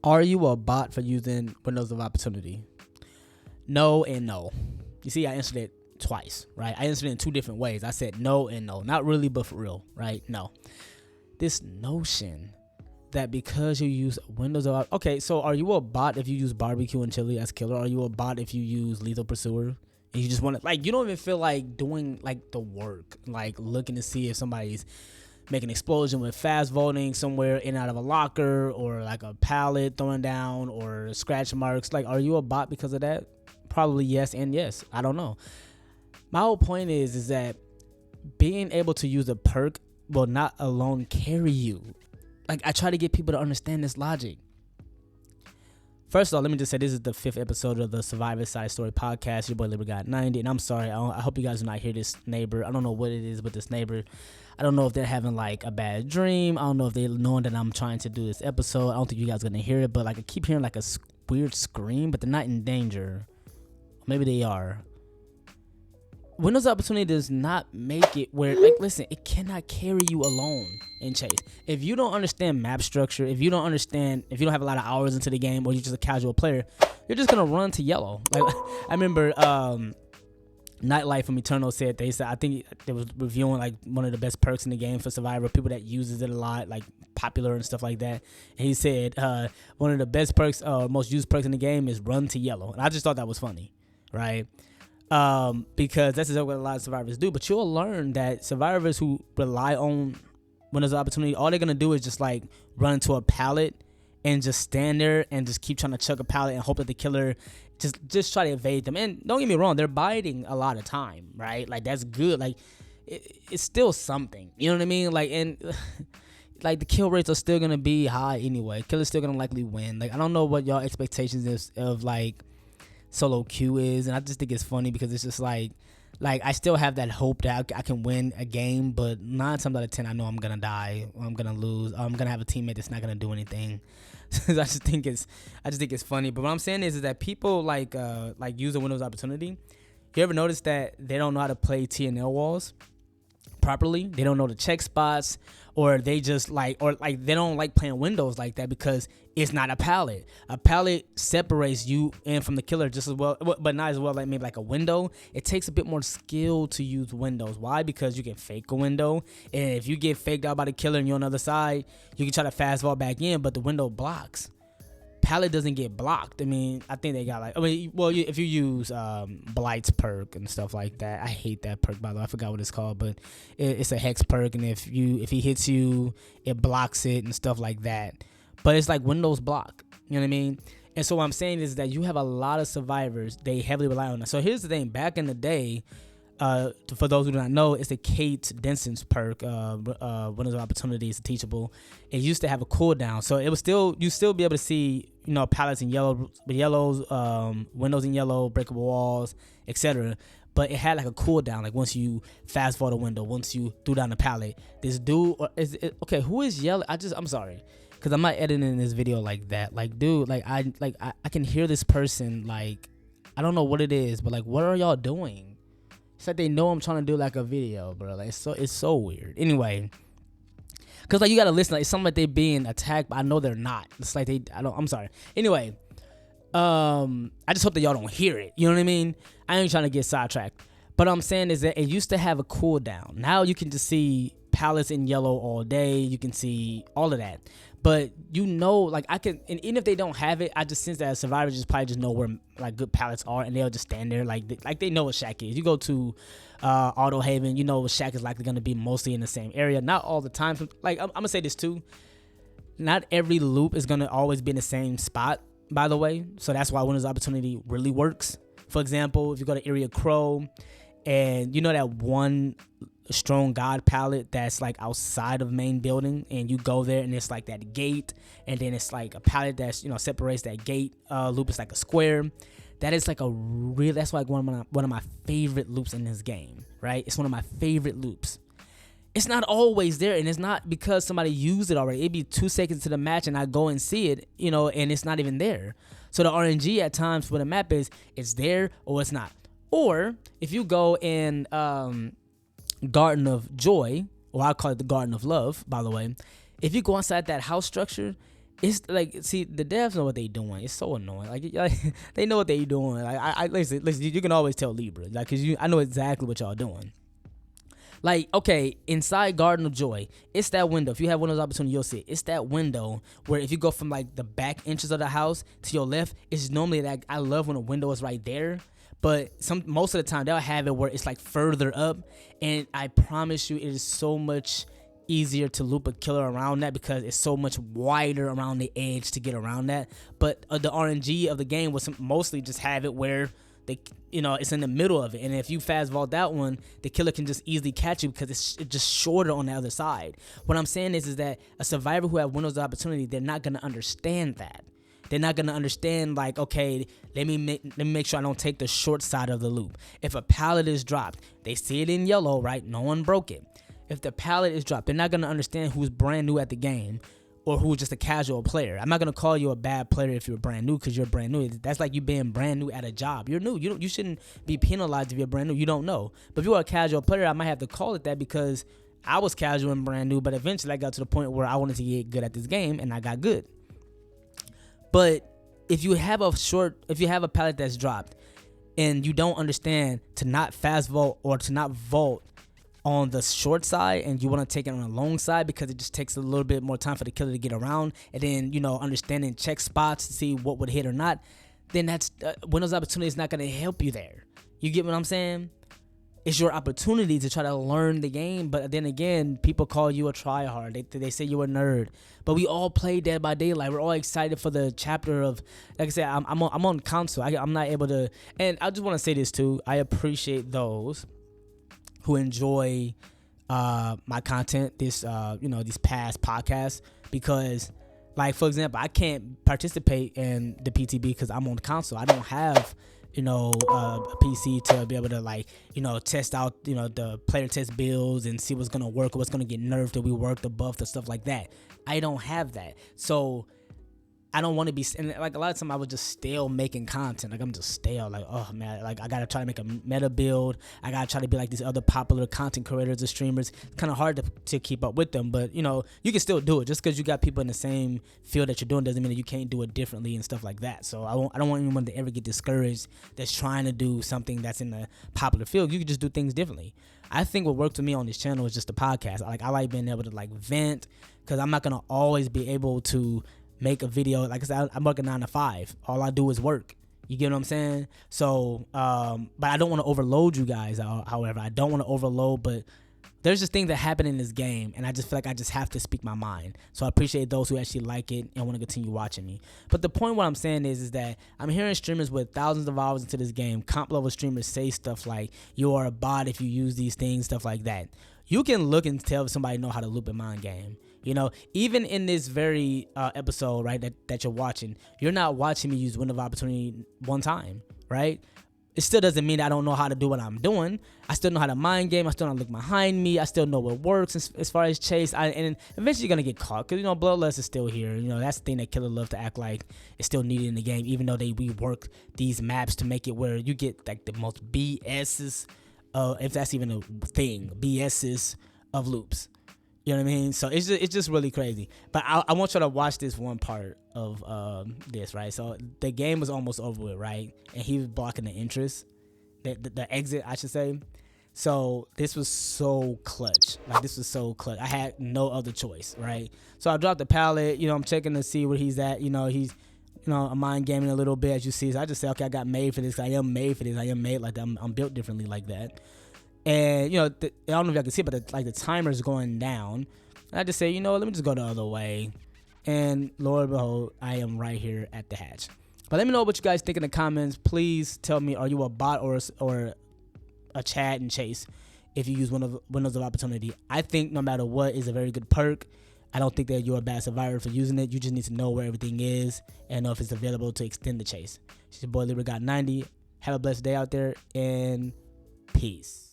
Are you a bot for using windows of opportunity? No and no. You see, I answered it twice, right? I answered it in two different ways. I said no and no. Not really, but for real, right? No. This notion that because you use windows of... Okay, so are you a bot if you use barbecue and chili as killer? Are you a bot if you use lethal pursuer? And you just want to... Like, you don't even feel like doing, like, the work. Like, looking to see if somebody's making an explosion with fast voting somewhere in and out of a locker, or like a pallet throwing down, or scratch marks. Like, are you a bot because of that? Probably yes and yes. I don't know. My whole point is that being able to use a perk will not alone carry you. Like, I try to get people to understand this logic. First of all, let me just say this is the 5th episode of the Survivor Side Story podcast. Your boy Libra got 90, and I'm sorry. I hope you guys do not hear this neighbor. I don't know what it is with this neighbor. I don't know if they're having like a bad dream. I don't know if they're knowing that I'm trying to do this episode. I don't think you guys are gonna hear it, but like I keep hearing like a weird scream, but they're not in danger. Maybe they are. Windows opportunity does not make it where, like, listen, it cannot carry you alone in chase. If you don't understand map structure, if you don't have a lot of hours into the game, or you're just a casual player, you're just gonna run to yellow. Like, I remember Nightlife from Eternal said, I think they was reviewing like one of the best perks in the game for Survivor, people that uses it a lot, like popular and stuff like that. And he said one of the best perks, most used perks in the game is run to yellow. And I just thought that was funny, right? Because that's exactly what a lot of survivors do. But you'll learn that survivors who rely on windows of opportunity, all they're gonna do is just like run into a pallet and just stand there and just keep trying to chuck a pallet and hope that the killer just try to evade them. And don't get me wrong, they're biding a lot of time, right? Like, that's good. Like, it's still something, you know what I mean? Like, and like the kill rates are still gonna be high anyway. Killer's still gonna likely win. Like, I don't know what y'all expectations is of like solo queue is, and I just think it's funny because it's just like I still have that hope that I can win a game, but 9 times out of 10 I know I'm gonna die, or I'm gonna lose, or I'm gonna have a teammate that's not gonna do anything. I just think it's funny. But what I'm saying is that people like use the Windows opportunity. You ever notice that they don't know how to play TNL walls properly? They don't know the check spots, or they just they don't like playing windows like that because it's not a pallet. A pallet separates you in from the killer just as well, but not as well like maybe like a window. It takes a bit more skill to use windows. Why? Because you can fake a window, and if you get faked out by the killer and you're on the other side, you can try to fast fall back in, but the window blocks. Pallet doesn't get blocked. I mean, I think they got if you use Blight's perk and stuff like that. I hate that perk, by the way. I forgot what it's called, but it's a hex perk, and if he hits you, it blocks it and stuff like that. But it's like Windows block, you know what I mean? And so what I'm saying is that you have a lot of survivors, they heavily rely on that. So here's the thing, back in the day, for those who do not know, it's the Kate Denson's perk, Windows of Opportunity is teachable. It used to have a cooldown, so it was you still be able to see, pallets in yellow, windows in yellow, breakable walls, etc. But it had like a cooldown, like once you fast forward a window, once you threw down the pallet, this dude, okay, who is yelling? I'm sorry, because I'm not editing this video like that. Like, dude, I can hear this person, like, I don't know what it is, but like, what are y'all doing? It's like they know I'm trying to do like a video, bro. Like, it's so weird. Anyway, cause like you gotta listen. Like, it's something like they being attacked, but I know they're not. It's like I'm sorry. Anyway, I just hope that y'all don't hear it. You know what I mean? I ain't trying to get sidetracked. But what I'm saying is that it used to have a cooldown. Now you can just see pallets in yellow all day. You can see all of that. But like I can, and even if they don't have it, I just sense that survivors just probably just know where like good pallets are, and they'll just stand there like they know what shack is. You go to Auto Haven, you know what shack is likely going to be mostly in the same area. Not all the time. Like I'm gonna say this too. Not every loop is gonna always be in the same spot, by the way. So that's why Windows Opportunity really works. For example, if you go to Area Crow, and you know that one Strong God palette that's like outside of main building, and you go there and it's like that gate, and then it's like a palette that's separates that gate loop. It's like a square. That is like that's like one of my favorite loops in this game, right? It's one of my favorite loops. It's not always there, and it's not because somebody used it already. It'd be 2 seconds to the match and I go and see it, and it's not even there. So the RNG at times for the map is it's there or it's not. Or if you go in Garden of Joy, or I call it the Garden of Love, by the way, if you go inside that house structure it's like, see, the devs know what they doing. It's so annoying. Like they know what they doing. Like listen, you can always tell Libra, like, cause I know exactly what y'all doing. Like, okay, inside Garden of Joy, it's that window. If you have one of those opportunities, you'll see it. It's that window where if you go from like the back inches of the house to your left, it's normally that. I love when a window is right there, but most of the time they'll have it where it's like further up, and I promise you, it is so much easier to loop a killer around that because it's so much wider around the edge to get around that. But the RNG of the game was mostly just have it where it's in the middle of it, and if you fast vault that one, the killer can just easily catch you because it's just shorter on the other side. What I'm saying is that a survivor who have windows of opportunity, they're not gonna understand that. They're not gonna understand, like, okay, let me make sure I don't take the short side of the loop. If a pallet is dropped, they see it in yellow, right? No one broke it. If the pallet is dropped, they're not gonna understand who's brand new at the game or who's just a casual player. I'm not gonna call you a bad player if you're brand new because you're brand new. That's like you being brand new at a job. You're new. You shouldn't be penalized if you're brand new. You don't know. But if you're a casual player, I might have to call it that because I was casual and brand new. But eventually, I got to the point where I wanted to get good at this game, and I got good. But if you have a pallet that's dropped, and you don't understand to not fast vault or to not vault on the short side, and you want to take it on the long side because it just takes a little bit more time for the killer to get around, and then understanding check spots to see what would hit or not, then that's Windows opportunity is not going to help you there. You get what I'm saying? It's your opportunity to try to learn the game, but then again, people call you a tryhard. They say you're a nerd, but we all play Dead by Daylight. We're all excited for the chapter of, like I said, I'm on console. I'm not able to, and I just want to say this too. I appreciate those who enjoy my content, these past podcasts, because, like, for example, I can't participate in the PTB because I'm on the console. I don't have a PC to be able to test out the player test builds and see what's gonna work or what's gonna get nerfed or we work the buff, the stuff like that. I don't have that, so I don't want to be, and like a lot of time I was just stale making content. Like I'm just stale. Like, oh man, like I gotta try to make a meta build. I gotta try to be like these other popular content creators or streamers. It's kind of hard to keep up with them, but you can still do it. Just because you got people in the same field that you're doing doesn't mean that you can't do it differently and stuff like that. So I don't want anyone to ever get discouraged that's trying to do something that's in the popular field. You can just do things differently. I think what worked for me on this channel is just the podcast. I like being able to like vent, because I'm not gonna always be able to make a video. Like I said, I'm working 9 to 5. All I do is work. You get what I'm saying? So, but I don't want to overload you guys. However, I don't want to overload, but there's just things that happen in this game, and I just feel like I just have to speak my mind. So I appreciate those who actually like it and want to continue watching me. But the point, what I'm saying is that I'm hearing streamers with thousands of hours into this game, comp level streamers, say stuff like, you are a bot if you use these things, stuff like that. You can look and tell if somebody know how to loop a mind game. Even in this very episode, right, that you're watching, you're not watching me use window of opportunity one time, right? It still doesn't mean I don't know how to do what I'm doing. I still know how to mind game. I still know how to look behind me. I still know what works as far as chase. And eventually you're going to get caught because, Bloodlust is still here. That's the thing that killer love to act like it's still needed in the game, even though they rework these maps to make it where you get like the most BS's, if that's even a thing, BS's of loops. You know what I mean? So it's just really crazy. But I want you to watch this one part of this, right? So the game was almost over with, right? And he was blocking the entrance, the exit, I should say. So this was so clutch. Like, this was so clutch. I had no other choice, right? So I dropped the pallet. I'm checking to see where he's at. He's, a mind gaming a little bit, as you see. So I just say, okay, I got made for this. I am made for this. I am made like that. I'm built differently like that. And, I don't know if y'all can see it, but the timer's going down. And I just say, let me just go the other way. And lo and behold, I am right here at the hatch. But let me know what you guys think in the comments. Please tell me, are you a bot or a chat and chase if you use Windows of Opportunity? I think no matter what is a very good perk. I don't think that you're a bad survivor for using it. You just need to know where everything is and know if it's available to extend the chase. It's your boy Libra Got 90. Have a blessed day out there, and peace.